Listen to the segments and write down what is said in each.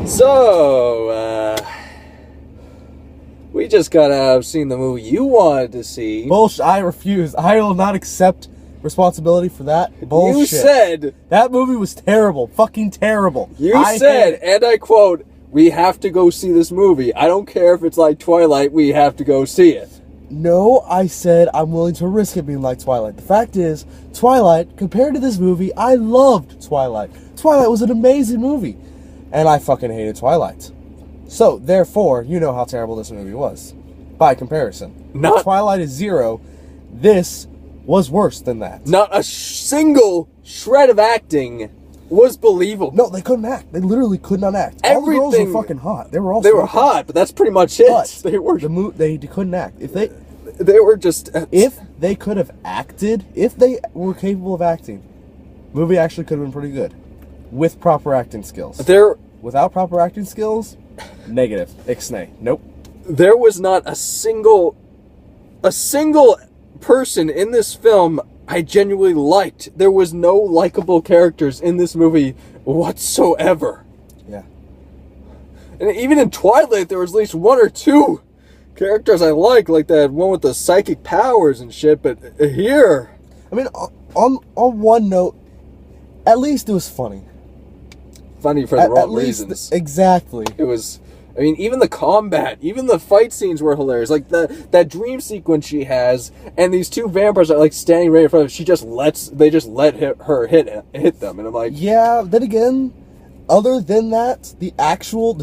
So, we just got out of seeing the movie you wanted to see. Bullshit, I refuse. I will not accept responsibility for that bullshit. You said... That movie was terrible. Fucking terrible. You said, and I quote, we have to go see this movie. I don't care if it's like Twilight, we have to go see it. No, I said I'm willing to risk it being like Twilight. The fact is, Twilight, compared to this movie, I loved Twilight. Twilight was an amazing movie. And I fucking hated Twilight. So, therefore, you know how terrible this movie was. By comparison. Not Twilight is 0. This was worse than that. Not a single shred of acting was believable. No, they couldn't act. They literally could not act. All the girls were fucking hot. They were all hot, but that's pretty much it. But they couldn't act. They were just... If they could have acted, if they were capable of acting, the movie actually could have been pretty good. With proper acting skills. Without proper acting skills, negative. Ixnay. Nope. There was not a single person in this film I genuinely liked. There was no likable characters in this movie whatsoever. Yeah. And even in Twilight, there was at least one or two characters I like that one with the psychic powers and shit, but here... I mean, on one note, at least it was funny. Funny for the wrong reasons. Exactly. It was... I mean, even the combat, even the fight scenes were hilarious. Like, that dream sequence she has, and these two vampires are, standing right in front of her. They just let her hit them. And I'm like... Yeah, then again, other than that, the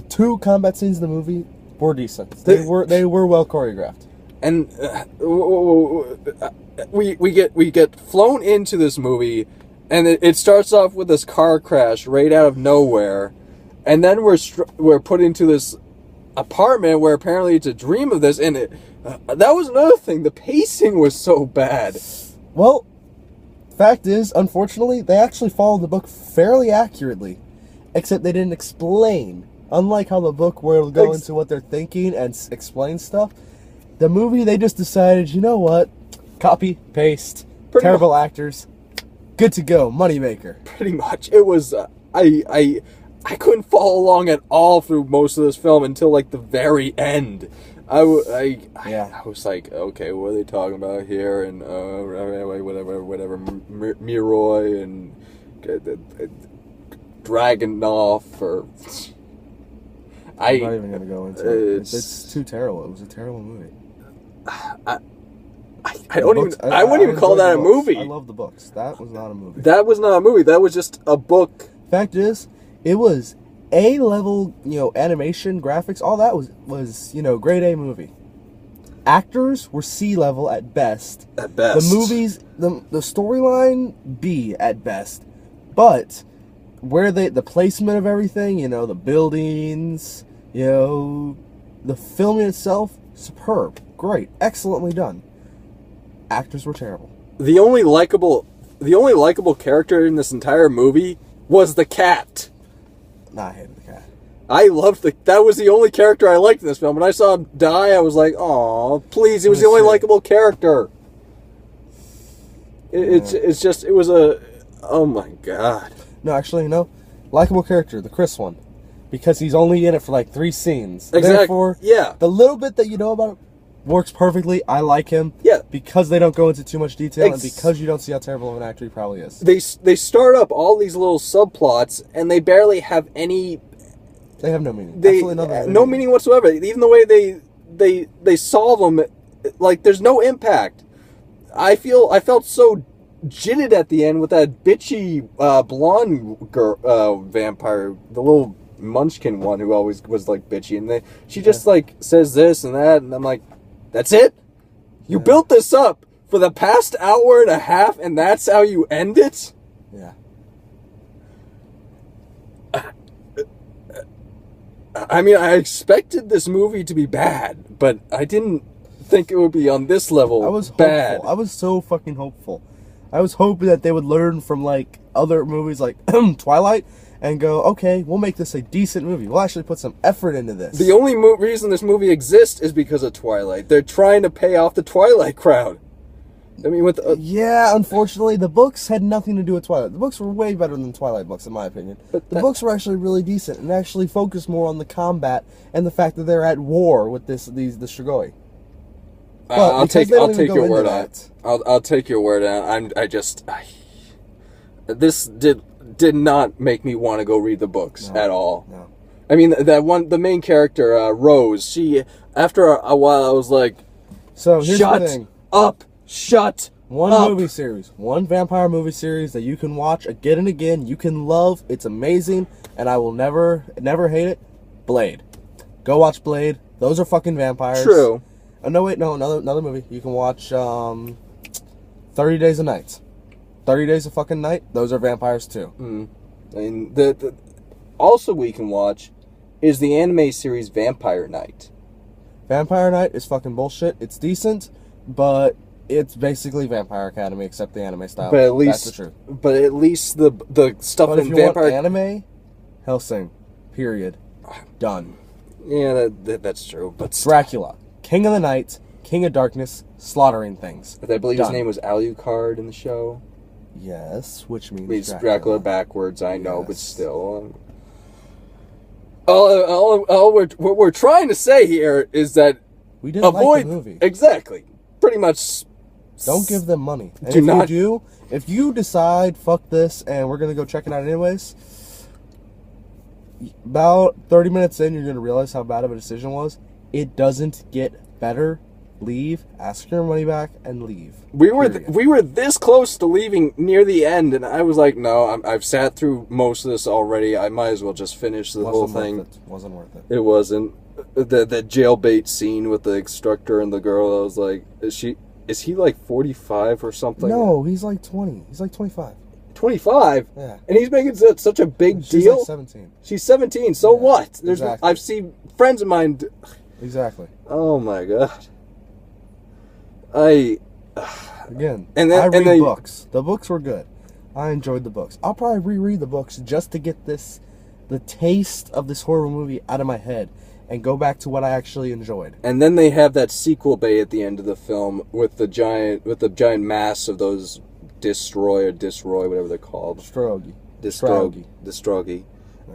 two combat scenes in the movie were decent. They were well choreographed. And we get flown into this movie, and it starts off with this car crash right out of nowhere. And then we're put into this apartment where apparently it's a dream of this, and that was another thing. The pacing was so bad. Well, fact is, unfortunately, they actually followed the book fairly accurately, except they didn't explain. Unlike how the book will go into what they're thinking and explain stuff, the movie they just decided, you know what? Copy, paste, terrible actors, good to go, moneymaker. Pretty much, it was. I couldn't follow along at all through most of this film until the very end. I was like, okay, what are they talking about here? And whatever, Miroy and Dragonoff or. I'm not even gonna go into it. It's too terrible. It was a terrible movie. I wouldn't even call that a movie. I love the books. That was not a movie. That was not a movie. That was just a book. Fact is, it was A-level, animation, graphics, all that was grade A movie. Actors were C-level at best. At best. The movies, the storyline, B at best. But where the placement of everything, the buildings, the filming itself, superb, great, excellently done. Actors were terrible. The only likable character in this entire movie was the cat. Nah, I hated the cat. I loved that was the only character I liked in this film. When I saw him die, I was like, "Aw, please!" It was the only likable character. It was a, oh my god. No, actually, likable character, the Chris one, because he's only in it for 3 scenes. Exactly. Therefore, yeah, the little bit that you know about him works perfectly. I like him. Yeah, because they don't go into too much detail, and because you don't see how terrible of an actor he probably is. They start up all these little subplots, and they barely have any. They have no meaning. No meaning whatsoever. Even the way they solve them, there's no impact. I felt so jitted at the end with that bitchy blonde girl, vampire, the little munchkin one who always was bitchy, and she just says this and that, and I'm like, that's it? You built this up for the past hour and a half, and that's how you end it? Yeah. I mean, I expected this movie to be bad, but I didn't think it would be on this level. I was bad. Hopeful. I was so fucking hopeful. I was hoping that they would learn from other movies like Twilight and go, okay, we'll make this a decent movie. We'll actually put some effort into this. The only reason this movie exists is because of Twilight. They're trying to pay off the Twilight crowd. I mean, with Yeah, unfortunately, the books had nothing to do with Twilight. The books were way better than Twilight books, in my opinion. But the books were actually really decent and actually focused more on the combat and the fact that they're at war with the Strigoi. I'll take your word on it. I'll take your word on it. This did not make me want to go read the books at all. No. I mean, the main character, Rose, she, after a while, I was like, so here's the thing. Shut One up. movie series, one vampire movie series that you can watch again and again, you can love, it's amazing, and I will never hate it. Blade. Go watch Blade. Those are fucking vampires. True. Oh, no, wait, no, another movie. You can watch 30 Days of Night. 30 Days of fucking Night, those are vampires too. And the also we can watch is the anime series Vampire Knight. Vampire Knight is fucking bullshit. It's decent, but it's basically Vampire Academy except the anime style. But at least that's the truth. But at least the stuff But in if you Vampire want anime, Hellsing. Period. Done. Yeah, that's true. But Dracula, King of the Night, King of Darkness, slaughtering things. I believe Done. his name was Alucard in the show. Yes, which means It's Dracula backwards, I know, Yes. but still. What we're trying to say here is that we didn't like the movie. Exactly. Pretty much. Don't give them money. And if you decide, fuck this, and we're gonna go check it out anyways, about 30 minutes in, you're gonna realize how bad of a decision was. It doesn't get better. Leave, ask your money back, and leave. We were this close to leaving near the end, and I was like, no, I've sat through most of this already. I might as well just finish the whole thing. Wasn't worth it. It wasn't. The jailbait scene with the instructor and the girl, I was like, is he like 45 or something? No, he's like 20. He's like 25. 25? Yeah. And he's making such a big She's deal? like 17. She's 17, so Yeah, what? exactly. I've seen friends of mine... Exactly. Oh my god. Again, I read books. The books were good. I enjoyed the books. I'll probably reread the books just to get the taste of this horror movie out of my head and go back to what I actually enjoyed. And then they have that sequel bay at the end of the film with the giant mass of those destroy, whatever they're called. Destrogi.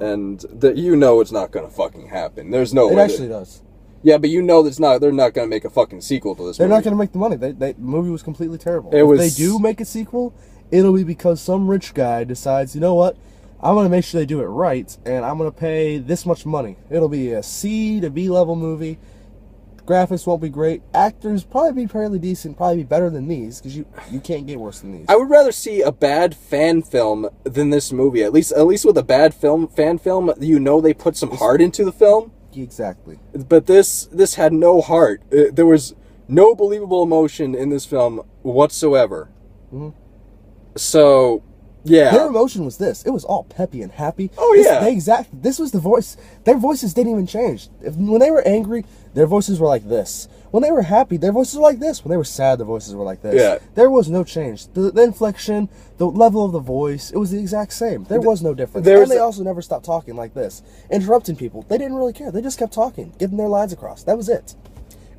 And it's not going to fucking happen. There's no way. It actually does. Yeah, but they're not going to make a fucking sequel to this movie. They're not going to make the money. The movie was completely terrible. If they do make a sequel, it'll be because some rich guy decides, you know what? I'm going to make sure they do it right, and I'm going to pay this much money. It'll be a C to B level movie. Graphics won't be great. Actors probably be fairly decent, probably be better than these, because you can't get worse than these. I would rather see a bad fan film than this movie. At least with a bad fan film, they put some heart into the film. Exactly. But this had no heart. There was no believable emotion in this film whatsoever. Mm-hmm. So, yeah. Their emotion was this. It was all peppy and happy. Oh, yeah. This was the voice. Their voices didn't even change. When they were angry, their voices were like this. When they were happy, their voices were like this. When they were sad, their voices were like this. Yeah. There was no change. The inflection, the level of the voice, it was the exact same. There was no difference. And they also never stopped talking like this. Interrupting people. They didn't really care. They just kept talking, getting their lines across. That was it.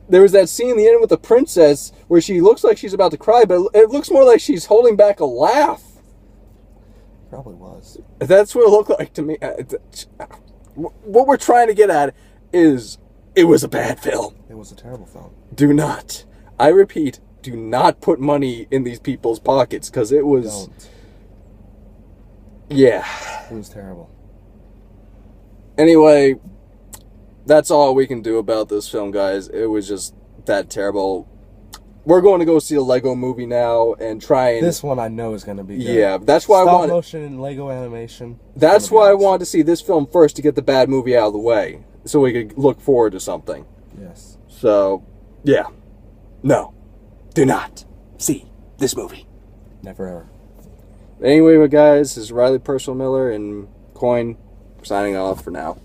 There was that scene in the end with the princess where she looks like she's about to cry, but it looks more like she's holding back a laugh. Probably was. That's what it looked like to me. What we're trying to get at is it was a bad film. It was a terrible film. Do not, I repeat, do not put money in these people's pockets, because it was... Don't. Yeah. It was terrible. Anyway, that's all we can do about this film, guys. It was just that terrible. We're going to go see a Lego movie now and try and... This one I know is going to be good. Yeah, that's why Stop motion and Lego animation. That's why I wanted to see this film first to get the bad movie out of the way, so we could look forward to something. Yes. So, yeah. No. Do not see this movie. Never ever. Anyway, guys, this is Riley Purcell Miller and Coyne signing off for now.